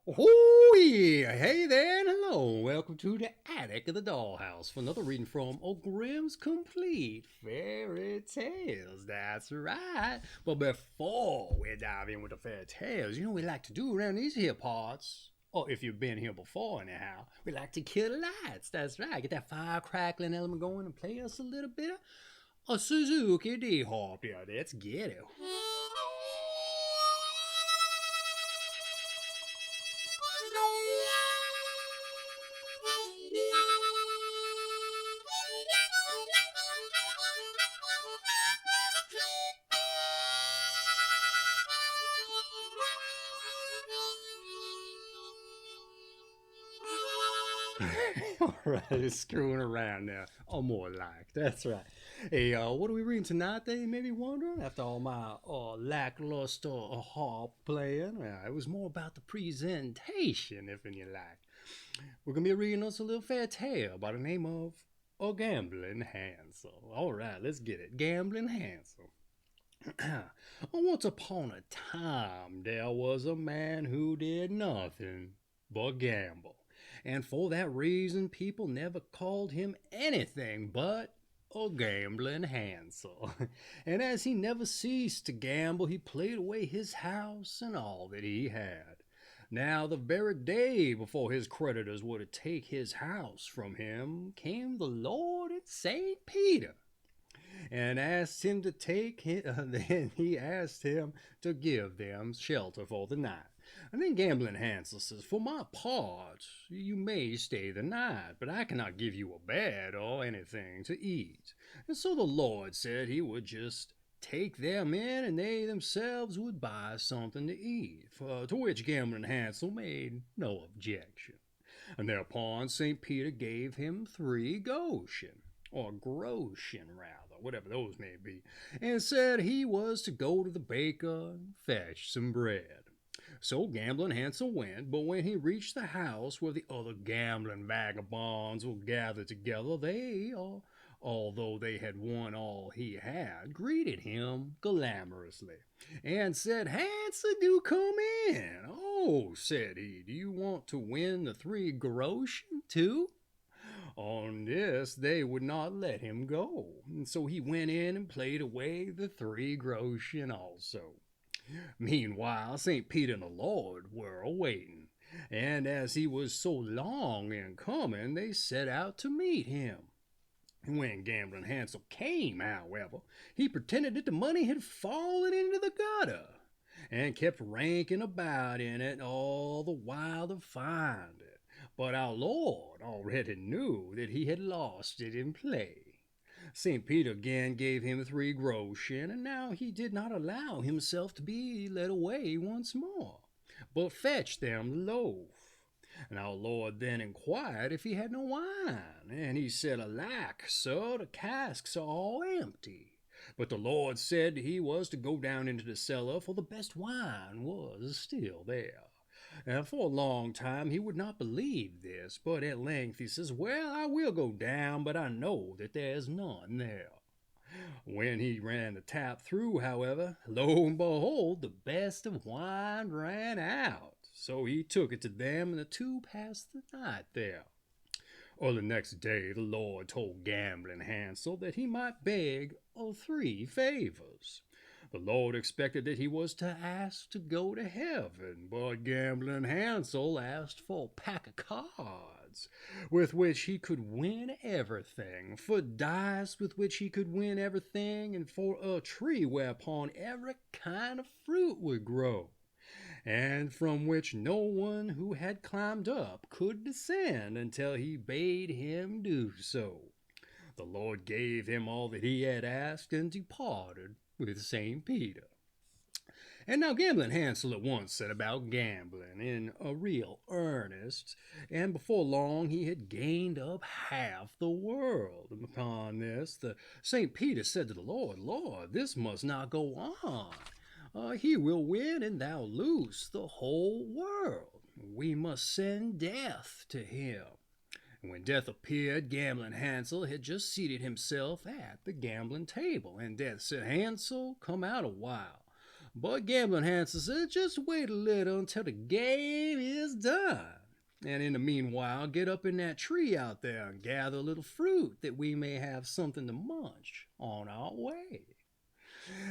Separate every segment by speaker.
Speaker 1: Oh yeah! Hey there and hello! Welcome to the attic of the dollhouse for another reading from Grimm's Complete Fairy Tales. That's right. But before we dive in with the fairy tales, we like to do around these here parts. Or if you've been here before, anyhow, we like to kill the lights. That's right. Get that fire crackling element going and play us a little bit of a Suzuki D-Harp. Yeah, let's get it. All right, screwing around now. Oh, more like. That's right. Hey, what are we reading tonight? They may be wondering. After all my lackluster harp playing, it was more about the presentation, if any like. We're gonna be reading us a little fairy tale by the name of A Gambling Hansel. All right, let's get it. Gambling Hansel. Once upon a time, there was a man who did nothing but gamble. And for that reason, people never called him anything but a gambling Hansel. And as he never ceased to gamble, he played away his house and all that he had. Now, the very day before his creditors were to take his house from him, came the Lord and St. Peter and asked him to take him, then he asked him to give them shelter for the night. And then Gambling Hansel says, "For my part, you may stay the night, but I cannot give you a bed or anything to eat." And so the Lord said he would just take them in, and they themselves would buy something to eat, to which Gambling Hansel made no objection. And thereupon St. Peter gave him 3 Goshen, or Groshen rather, whatever those may be, and said he was to go to the baker and fetch some bread. So Gambling Hansel went, but when he reached the house where the other gambling vagabonds were gathered together, they, although they had won all he had, greeted him glamorously, and said, "Hansel, do come in." "Oh," said he, "do you want to win the 3 Groschen too?" On this they would not let him go, and so he went in and played away the 3 Groschen also. Meanwhile, St. Peter and the Lord were awaiting, and as he was so long in coming, they set out to meet him. When Gambling Hansel came, however, he pretended that the money had fallen into the gutter, and kept ranking about in it all the while to find it. But our Lord already knew that he had lost it in play. St. Peter again gave him 3 Groschen, and now he did not allow himself to be led away once more, but fetched them the loaf. And our Lord then inquired if he had no wine, and he said, "Alack, sir, the casks are all empty." But the Lord said he was to go down into the cellar, for the best wine was still there. And for a long time he would not believe this, but at length he says, "Well, I will go down, but I know that there's none there." When he ran the tap through, however, lo and behold, the best of wine ran out. So he took it to them, and the two passed the night there. The next day the Lord told Gambling Hansel that he might beg of 3 favors. The Lord expected that he was to ask to go to heaven, but Gambling Hansel asked for a pack of cards with which he could win everything, for dice with which he could win everything, and for a tree whereupon every kind of fruit would grow, and from which no one who had climbed up could descend until he bade him do so. The Lord gave him all that he had asked, and departed with St. Peter. And now Gambling Hansel at once set about gambling in a real earnest, and before long he had gained up half the world. And upon this, the St. Peter said to the Lord, "Lord, this must not go on. He will win, and thou lose the whole world. We must send death to him." And when Death appeared, Gambling Hansel had just seated himself at the gambling table, and Death said, "Hansel, come out a while." But Gambling Hansel said, just wait a little until the game is done. And in the meanwhile, get up in that tree out there and gather a little fruit that we may have something to munch on our way.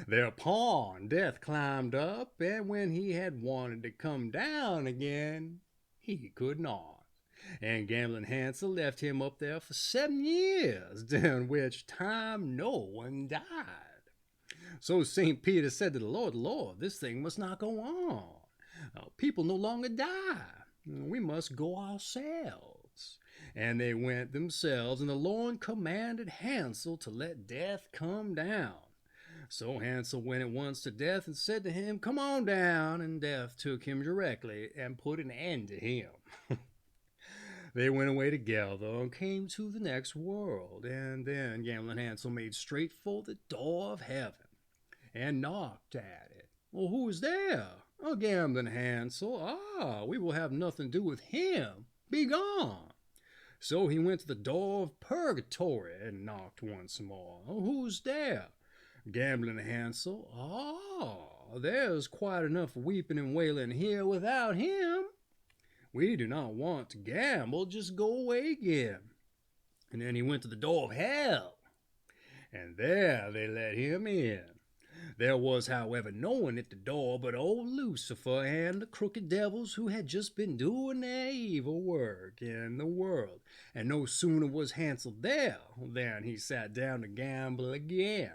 Speaker 1: Thereupon Death climbed up, and when he had wanted to come down again, he could not. And Gambling Hansel left him up there for 7 years, during which time no one died. So St. Peter said to the Lord, Lord, this thing must not go on. People no longer die. We must go ourselves. And they went themselves, and the Lord commanded Hansel to let Death come down. So Hansel went at once to Death and said to him, come on down, and Death took him directly and put an end to him. They went away together and came to the next world, and then Gambling Hansel made straight for the door of heaven and knocked at it. Well, who is there? Gambling Hansel. We will have nothing to do with him. Be gone. So he went to the door of purgatory and knocked once more. Who's there? Gambling Hansel. There's quite enough weeping and wailing here without him. We do not want to gamble, just go away again. And then he went to the door of hell, and there they let him in. There was, however, no one at the door but old Lucifer and the crooked devils who had just been doing their evil work in the world. And no sooner was Hansel there than he sat down to gamble again.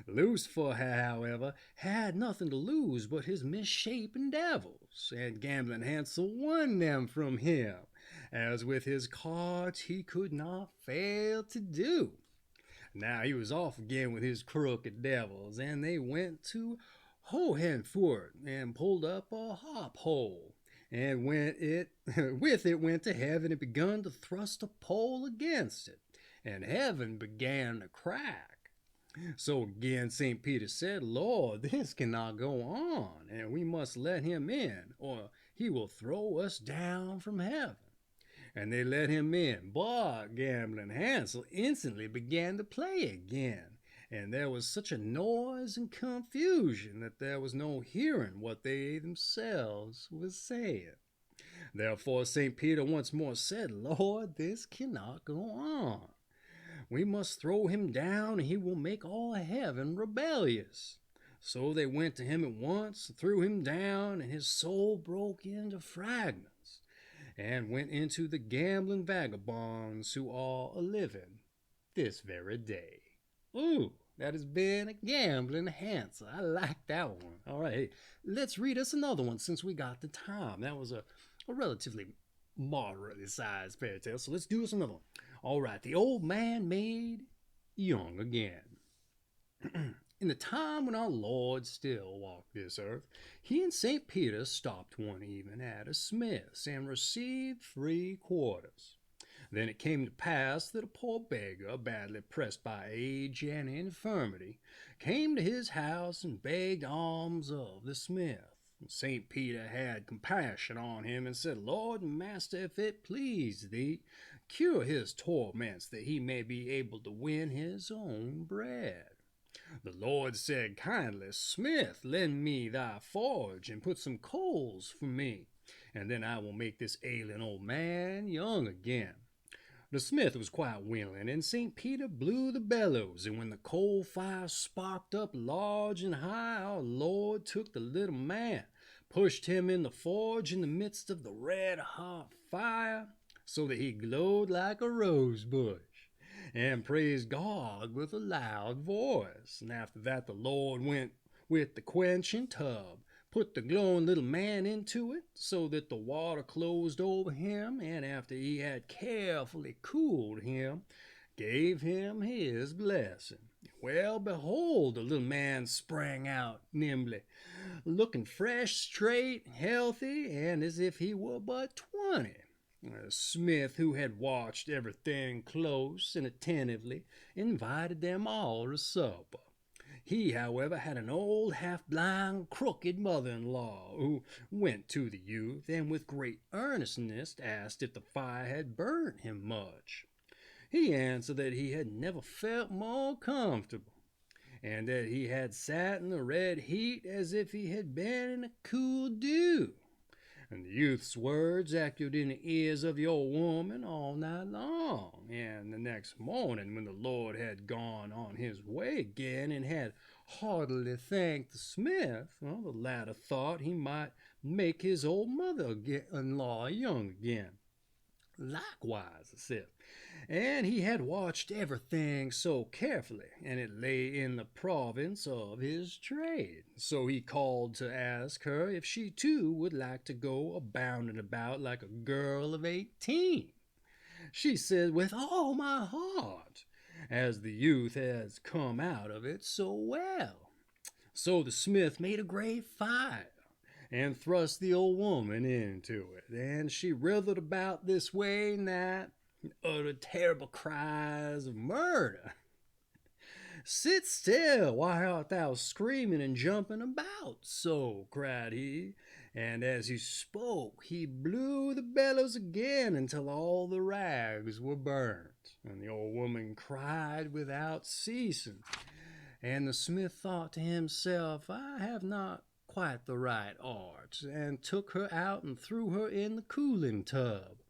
Speaker 1: Lucifer, however, had nothing to lose but his misshapen devils, and Gambling Hansel won them from him, as with his cards he could not fail to do. Now he was off again with his crooked devils, and they went to Hohenfurt and pulled up a hop hole, and with it went to heaven and begun to thrust a pole against it, and heaven began to crack. So again St. Peter said, Lord, this cannot go on, and we must let him in, or he will throw us down from heaven. And they let him in, but Gambling Hansel instantly began to play again, and there was such a noise and confusion that there was no hearing what they themselves were saying. Therefore St. Peter once more said, Lord, this cannot go on. We must throw him down, and he will make all heaven rebellious. So they went to him at once, threw him down, and his soul broke into fragments, and went into the gambling vagabonds who are a-living this very day. Ooh, that has been a Gambling Hansel. I like that one. All right, hey, let's read us another one since we got the time. That was a relatively moderately sized fairy tale, so let's do us another one. All right, the old man made young again. In the time when our Lord still walked this earth, he and St. Peter stopped one evening at a smith's and received 3 quarters. Then it came to pass that a poor beggar, badly pressed by age and infirmity, came to his house and begged alms of the smith. St. Peter had compassion on him and said, Lord and Master, if it please thee, cure his torments, that he may be able to win his own bread. The Lord said kindly, Smith, lend me thy forge, and put some coals for me, and then I will make this ailing old man young again. The smith was quite willing, and St. Peter blew the bellows, and when the coal fire sparked up large and high, our Lord took the little man, pushed him in the forge in the midst of the red-hot fire, so that he glowed like a rose bush, and praised God with a loud voice. And after that the Lord went with the quenching tub, put the glowing little man into it, so that the water closed over him, and after he had carefully cooled him, gave him his blessing. Well, behold, the little man sprang out nimbly, looking fresh, straight, healthy, and as if he were but 20. The smith, who had watched everything close and attentively, invited them all to supper. He, however, had an old, half-blind, crooked mother-in-law, who went to the youth, and with great earnestness asked if the fire had burnt him much. He answered that he had never felt more comfortable. and that he had sat in the red heat as if he had been in a cool dew. And the youth's words echoed in the ears of the old woman all night long. And the next morning, when the Lord had gone on his way again and had heartily thanked the smith, well, the latter thought he might make his old mother-in-law young again. Likewise, I said, and he had watched everything so carefully, and it lay in the province of his trade. So he called to ask her if she too would like to go a-bounding about like a girl of 18. She said, with all my heart, as the youth has come out of it so well. So the smith made a great fire, and thrust the old woman into it, and she writhed about this way and that, and uttered terrible cries of murder. Sit still, why art thou screaming and jumping about so? Cried he, and as he spoke he blew the bellows again until all the rags were burnt, and the old woman cried without ceasing. And the smith thought to himself, I have not quite the right art, and took her out and threw her in the cooling tub.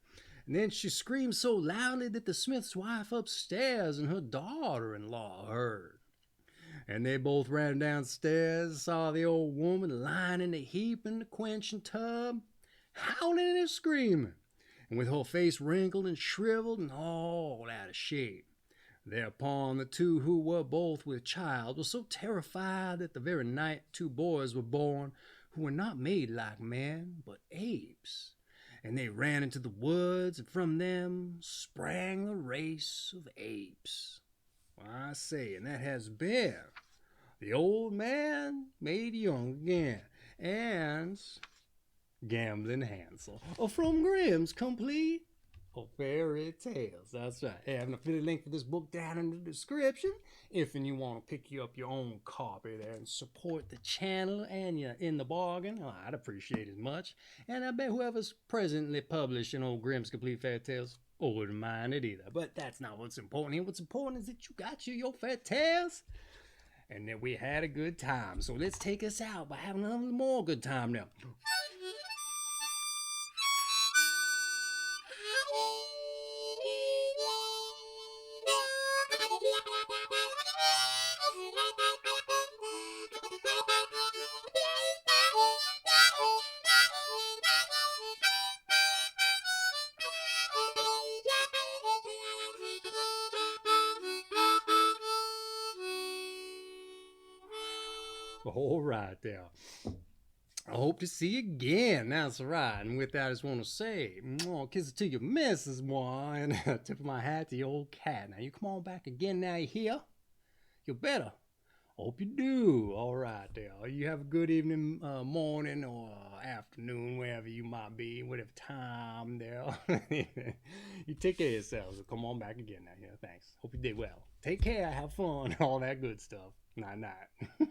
Speaker 1: And then she screamed so loudly that the smith's wife upstairs and her daughter-in-law heard. And they both ran downstairs, saw the old woman lying in a heap in the quenching tub, howling and screaming, and with her face wrinkled and shriveled and all out of shape. Thereupon the two who were both with child were so terrified that the very night 2 boys were born who were not made like men, but apes. And they ran into the woods, and from them sprang the race of apes. Well, I say, and that has been The Old Man Made Young Again, and Gambling Hansel, from Grimm's Complete Fairy Tales. That's right. Hey, I'm going to put a link for this book down in the description if you want to pick you up your own copy there and support the channel and you in the bargain. Oh, I'd appreciate it much. And I bet whoever's presently publishing old Grimm's Complete Fairy Tales wouldn't mind it either. But that's not what's important here. What's important is that you got your fairy tales and that we had a good time. So let's take us out by having another more good time now. All right, there. I hope to see you again. That's right. And with that, I just want to say, kiss it to your missus, boy, and tip of my hat to your old cat. Now, you come on back again now you hear. You better. Hope you do. All right, there. You have a good evening, morning, or afternoon, wherever you might be, whatever time there. You take care of yourselves. So come on back again now. Yeah, thanks. Hope you did well. Take care. Have fun. All that good stuff. Night, night.